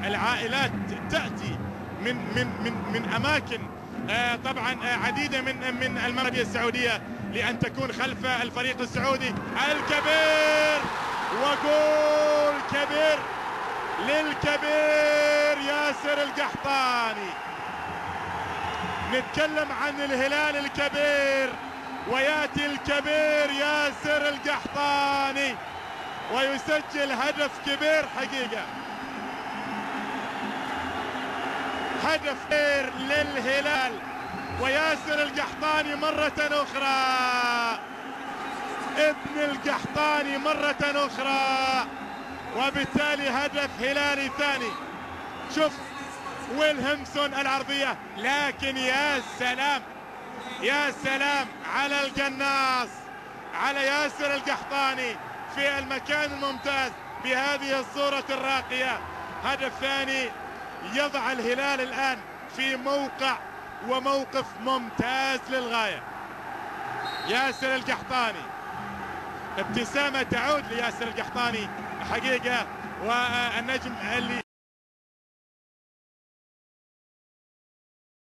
العائلات تأتي من أماكن طبعا عديدة من المملكة السعودية لأن تكون خلف الفريق السعودي الكبير. وجول كبير للكبير ياسر القحطاني. نتكلم عن الهلال الكبير وياتي الكبير ياسر القحطاني ويسجل هدف كبير حقيقة، هدف كبير للهلال وياسر القحطاني مرة أخرى، ابن القحطاني مرة أخرى، وبالتالي هدف هلالي ثاني. شوف ويلهمسون العرضية، لكن يا سلام يا سلام على القناص، على ياسر القحطاني في المكان الممتاز بهذه الصورة الراقية. هدف ثاني يضع الهلال الآن في موقع وموقف ممتاز للغاية. ياسر القحطاني، ابتسامة تعود لياسر القحطاني حقيقة، والنجم اللي